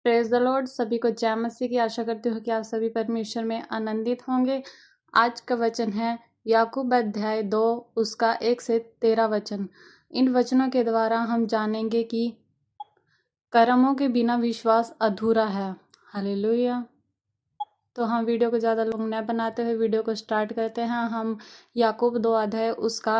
Praise the Lord. सभी को जय मसीह की। आशा करती हूँ कि आप सभी परमेश्वर में आनंदित होंगे। आज का वचन है याकूब अध्याय 2 उसका 1 से 13 वचन। इन वचनों के द्वारा हम जानेंगे कि कर्मों के बिना विश्वास अधूरा है। हालेलुया। तो हम वीडियो को ज़्यादा लंबा न बनाते हुए वीडियो को स्टार्ट करते हैं। हम याकूब 2 अध्याय उसका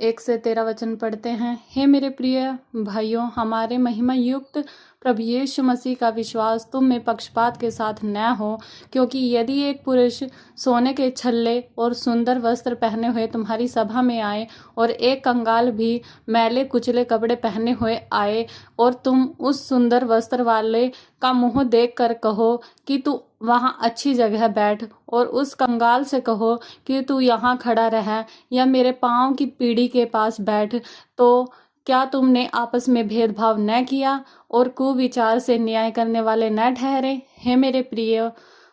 1 से 13 वचन पढ़ते हैं। हे मेरे प्रिय भाइयों, हमारे महिमा युक्त प्रभु यीशु मसीह का विश्वास तुम में पक्षपात के साथ न हो, क्योंकि यदि एक पुरुष सोने के छल्ले और सुंदर वस्त्र पहने हुए तुम्हारी सभा में आए और एक कंगाल भी मैले कुचले कपड़े पहने हुए आए और तुम उस सुंदर वस्त्र वाले का मुंह देख कर कहो कि तू वहाँ अच्छी जगह बैठ, और उस कंगाल से कहो कि तू यहाँ खड़ा रह या मेरे पाँव की पीढ़ी के पास बैठ, तो क्या तुमने आपस में भेदभाव न किया और कुविचार से न्याय करने वाले न ठहरे? हे मेरे प्रिय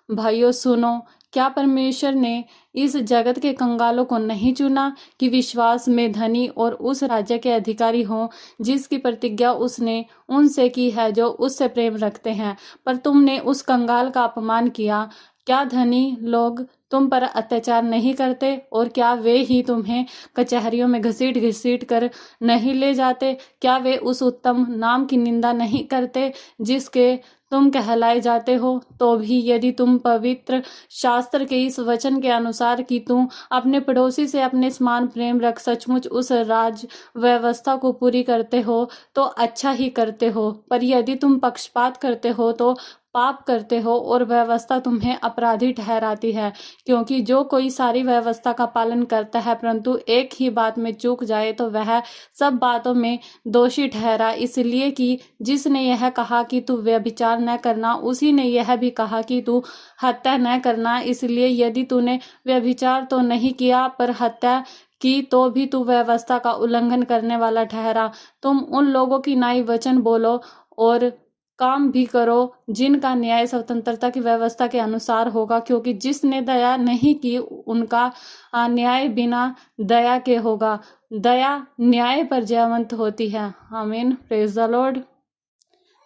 भाइयों सुनो, क्या परमेश्वर ने इस जगत के कंगालों को नहीं चुना कि विश्वास में धनी और उस राज्य के अधिकारी हों जिसकी प्रतिज्ञा उसने उनसे की है जो उससे प्रेम रखते हैं? पर तुमने उस कंगाल का अपमान किया। क्या धनी लोग तुम पर अत्याचार नहीं करते, और क्या वे ही तुम्हें कचहरियों में घसीट घसीट कर नहीं ले जाते? क्या वे उस उत्तम नाम की निंदा नहीं करते जिसके तुम कहलाए जाते हो? तो भी यदि तुम पवित्र शास्त्र के इस वचन के अनुसार कि तुम अपने पड़ोसी से अपने समान प्रेम रख सचमुच उस राज व्यवस्था को पूरी करते हो तो अच्छा ही करते हो। पर यदि तुम पक्षपात करते हो तो पाप करते हो और व्यवस्था तुम्हें अपराधी ठहराती है, क्योंकि जो कोई सारी व्यवस्था का पालन करता है परंतु एक ही बात में चूक जाए तो वह सब बातों में दोषी ठहरा, इसलिए कि जिसने यह कहा कि तू व्यभिचार न करना, उसी ने यह भी कहा कि तू हत्या न करना। इसलिए यदि तूने व्यभिचार तो नहीं किया पर हत्या की तो भी तू व्यवस्था का उल्लंघन करने वाला ठहरा। तुम उन लोगों की नाई वचन बोलो और काम भी करो जिनका न्याय स्वतंत्रता की व्यवस्था के अनुसार होगा, क्योंकि जिसने दया नहीं की उनका न्याय बिना दया के होगा। दया न्याय पर जयवंत होती है। आमीन। Praise the Lord.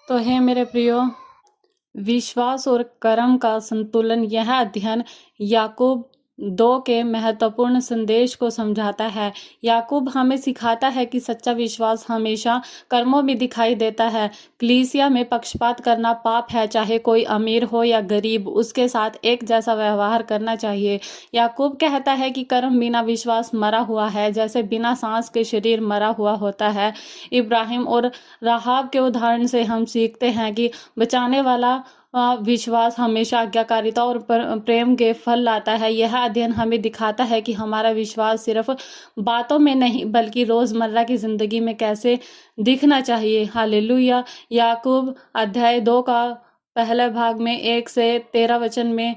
तो हे मेरे प्रियो, विश्वास और कर्म का संतुलन, यह अध्ययन याकूब 2 के महत्वपूर्ण संदेश को समझाता है। याकूब हमें सिखाता है कि सच्चा विश्वास हमेशा कर्मों में दिखाई देता है। कलीसिया में पक्षपात करना पाप है। चाहे कोई अमीर हो या गरीब, उसके साथ एक जैसा व्यवहार करना चाहिए। याकूब कहता है कि कर्म बिना विश्वास मरा हुआ है, जैसे बिना सांस के शरीर मरा हुआ होता है। इब्राहिम और राहाब के उदाहरण से हम सीखते हैं कि बचाने वाला विश्वास हमेशा आज्ञाकारिता और प्रेम के फल लाता है। यह अध्ययन हमें दिखाता है कि हमारा विश्वास सिर्फ बातों में नहीं बल्कि रोजमर्रा की जिंदगी में कैसे दिखना चाहिए। हालेलुया। याकूब अध्याय 2 का पहले भाग में 1 से 13 वचन में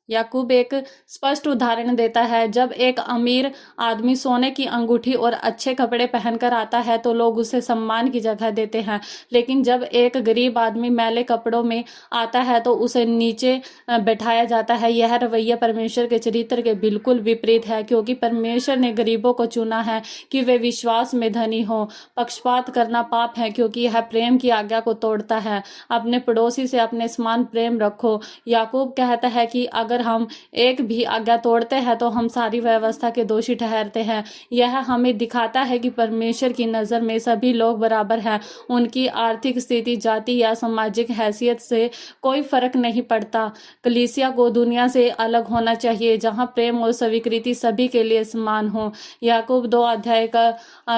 याकूब एक स्पष्ट उदाहरण देता है। जब एक अमीर आदमी सोने की अंगूठी और अच्छे कपड़े पहनकर आता है तो लोग उसे सम्मान की जगह देते हैं, लेकिन जब एक गरीब आदमी मैले कपड़ों में आता है तो उसे नीचे बैठाया जाता है। यह रवैया परमेश्वर के चरित्र के बिल्कुल विपरीत है, क्योंकि परमेश्वर ने गरीबों को चुना है कि वे विश्वास में धनी हो। पक्षपात करना पाप है, क्योंकि यह प्रेम की आज्ञा को तोड़ता है। अपने पड़ोसी से अपने समान प्रेम रखो। याकूब कहता है कि अगर हम एक भी आज्ञा तोड़ते हैं तो हम सारी व्यवस्था के दोषी ठहरते हैं। यह हमें दिखाता है कि परमेश्वर की नज़र में सभी लोग बराबर हैं। उनकी आर्थिक स्थिति, जाति या सामाजिक हैसियत से कोई फर्क नहीं पड़ता। कलीसिया को दुनिया से अलग होना चाहिए, जहां प्रेम और स्वीकृति सभी के लिए समान हो। याकूब 2 अध्याय का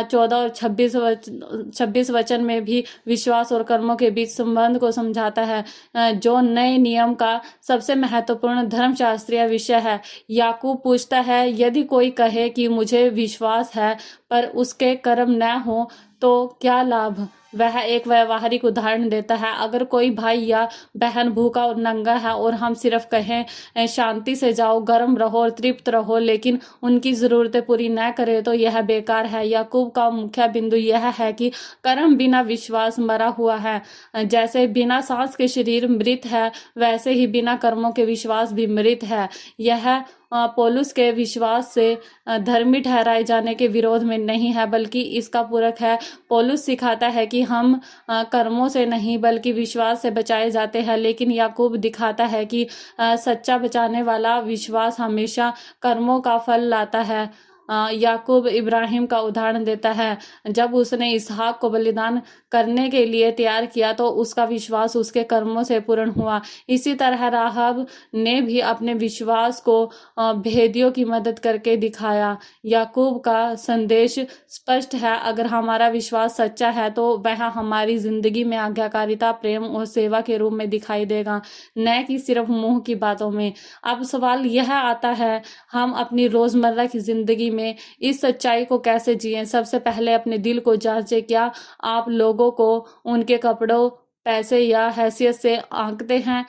14 और 26 वचन में भी विश्वास और कर्मों के बीच संबंध को समझाता है, जो नए नियम का सबसे महत्वपूर्ण धर्मशास्त्रीय विषय है। याकूब पूछता है, यदि कोई कहे कि मुझे विश्वास है पर उसके कर्म न हो तो क्या लाभ? वह एक व्यवहारिक उदाहरण देता है। अगर कोई भाई या बहन भूखा और नंगा है और हम सिर्फ कहें शांति से जाओ, गर्म रहो और तृप्त रहो, लेकिन उनकी ज़रूरतें पूरी न करें तो यह बेकार है। याकूब का मुख्य बिंदु यह है कि कर्म बिना विश्वास मरा हुआ है। जैसे बिना सांस के शरीर मृत है, वैसे ही बिना कर्मों के विश्वास भी मृत है। यह पौलुस के विश्वास से धर्मी ठहराए जाने के विरोध में नहीं है, बल्कि इसका पूरक है। पौलुस सिखाता है कि हम कर्मों से नहीं बल्कि विश्वास से बचाए जाते हैं। लेकिन याकूब दिखाता है कि सच्चा बचाने वाला विश्वास हमेशा कर्मों का फल लाता है। याकूब इब्राहिम का उदाहरण देता है। जब उसने इसहाक को बलिदान करने के लिए तैयार किया तो उसका विश्वास उसके कर्मों से पूर्ण हुआ। इसी तरह राहब ने भी अपने विश्वास को भेदियों की मदद करके दिखाया। याकूब का संदेश स्पष्ट है, अगर हमारा विश्वास सच्चा है तो वह हमारी जिंदगी में आज्ञाकारिता, प्रेम और सेवा के रूप में दिखाई देगा, न कि सिर्फ मुंह की बातों में। अब सवाल यह आता है, हम अपनी रोजमर्रा की जिंदगी में इस सच्चाई को कैसे जिएं? सबसे पहले अपने दिल को जांचें। क्या आप लोगों को उनके कपड़ों, पैसे या हैसियत से आंकते हैं?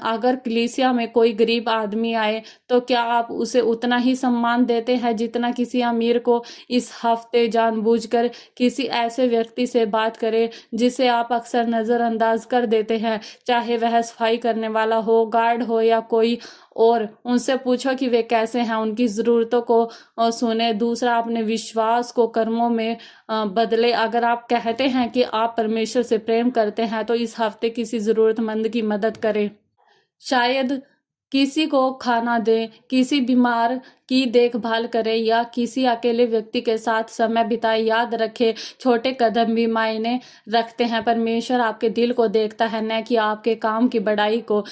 अगर कलीसिया में कोई गरीब आदमी आए तो क्या आप उसे उतना ही सम्मान देते हैं जितना किसी अमीर को? इस हफ्ते जानबूझकर किसी ऐसे व्यक्ति से बात करें जिसे आप अक्सर नज़रअंदाज कर देते हैं, चाहे वह सफाई करने वाला हो, गार्ड हो या कोई और। उनसे पूछो कि वे कैसे हैं, उनकी ज़रूरतों को सुने। दूसरा, अपने विश्वास को कर्मों में बदले। अगर आप कहते हैं कि आप परमेश्वर से प्रेम करते हैं तो इस हफ्ते किसी ज़रूरतमंद की मदद करें। शायद किसी को खाना दें, किसी बीमार की देखभाल करें या किसी अकेले व्यक्ति के साथ समय बिताए। याद रखें, छोटे कदम भी मायने रखते हैं। परमेश्वर आपके दिल को देखता है, न कि आपके काम की बड़ाई को।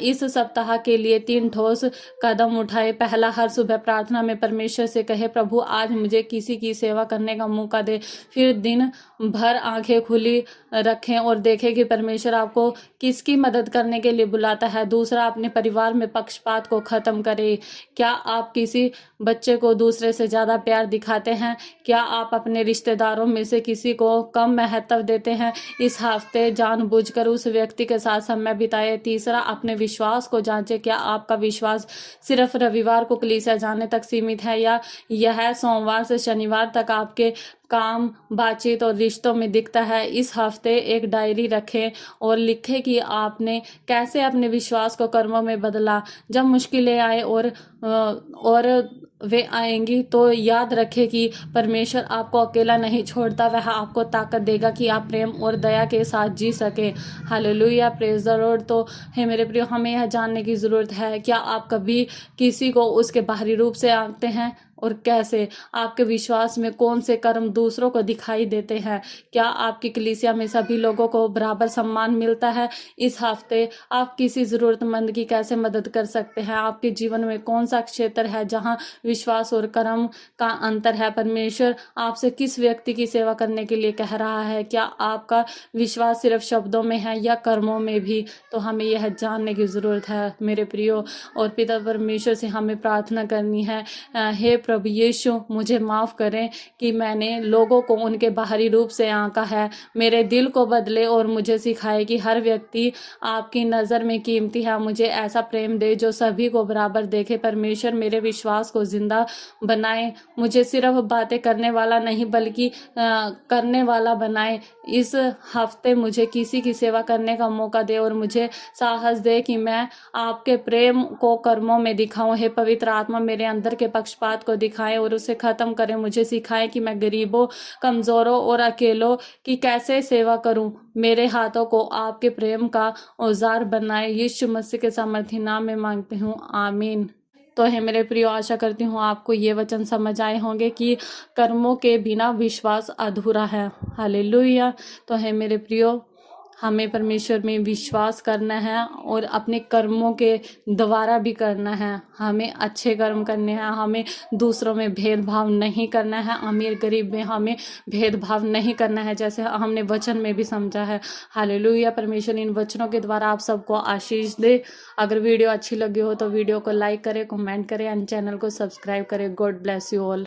इस सप्ताह के लिए 3 ठोस कदम उठाए। पहला, हर सुबह प्रार्थना में परमेश्वर से कहे, प्रभु आज मुझे किसी की सेवा करने का मौका दे। फिर दिन भर आंखें खुली रखें और देखें कि परमेश्वर आपको किसकी मदद करने के लिए बुलाता है। दूसरा, अपने परिवार में पक्षपात को खत्म करें। क्या आप किसी बच्चे को दूसरे से ज्यादा प्यार दिखाते हैं? क्या आप अपने रिश्तेदारों में से किसी को कम महत्व देते हैं? इस हफ्ते जानबूझकर उस व्यक्ति के साथ समय बिताए। तीसरा, अपने विश्वास को जांचें। क्या आपका विश्वास सिर्फ रविवार को कलीसिया जाने तक सीमित है या यह सोमवार से शनिवार तक आपके काम, बातचीत और रिश्तों में दिखता है? इस हफ्ते एक डायरी रखें और लिखें कि आपने कैसे अपने विश्वास को कर्मों में बदला। जब मुश्किलें आए और वे आएंगी तो याद रखें कि परमेश्वर आपको अकेला नहीं छोड़ता, वह आपको ताकत देगा कि आप प्रेम और दया के साथ जी सके। Hallelujah, praise the Lord. तो हे मेरे प्रिय, हमें यह जानने की ज़रूरत है, क्या आप कभी किसी को उसके बाहरी रूप से आंकते हैं और कैसे? आपके विश्वास में कौन से कर्म दूसरों को दिखाई देते हैं? क्या आपकी कलीसिया में सभी लोगों को बराबर सम्मान मिलता है? इस हफ्ते आप किसी ज़रूरतमंद की कैसे मदद कर सकते हैं? आपके जीवन में कौन सा क्षेत्र है जहां विश्वास और कर्म का अंतर है? परमेश्वर आपसे किस व्यक्ति की सेवा करने के लिए कह रहा है? क्या आपका विश्वास सिर्फ शब्दों में है या कर्मों में भी? तो हमें यह जानने की ज़रूरत है मेरे प्रियो। और पिता परमेश्वर से हमें प्रार्थना करनी है, हे प्रभु यीशु, मुझे माफ़ करें कि मैंने लोगों को उनके बाहरी रूप से आंका है। मेरे दिल को बदले और मुझे सिखाए कि हर व्यक्ति आपकी नज़र में कीमती है। मुझे ऐसा प्रेम दे जो सभी को बराबर देखे। परमेश्वर मेरे विश्वास को जिंदा बनाए, मुझे सिर्फ बातें करने वाला नहीं बल्कि करने वाला बनाए। इस हफ्ते मुझे किसी की सेवा करने का मौका दे और मुझे साहस दे कि मैं आपके प्रेम को कर्मों में दिखाऊं। हे पवित्र आत्मा, मेरे अंदर के पक्षपात को दिखाएं और उसे खत्म करें। मुझे सिखाएं कि मैं गरीबों, कमजोरों और अकेलों की कैसे सेवा करूं। मेरे हाथों को आपके प्रेम का औजार बनाए। यीशु मसीह के सामर्थी नाम में मांगती हूँ, आमीन। तो है मेरे प्रियो, आशा करती हूँ आपको ये वचन समझ आए होंगे कि कर्मों के बिना विश्वास अधूरा है। हालेलुया। तो है मेरे प्रियो, हमें परमेश्वर में विश्वास करना है और अपने कर्मों के द्वारा भी करना है। हमें अच्छे कर्म करने हैं, हमें दूसरों में भेदभाव नहीं करना है, अमीर गरीब में हमें भेदभाव नहीं करना है, जैसे हमने वचन में भी समझा है। हालेलुया। परमेश्वर इन वचनों के द्वारा आप सबको आशीष दे। अगर वीडियो अच्छी लगी हो तो वीडियो को लाइक करें, कमेंट करें एंड चैनल को सब्सक्राइब करें। God bless you all.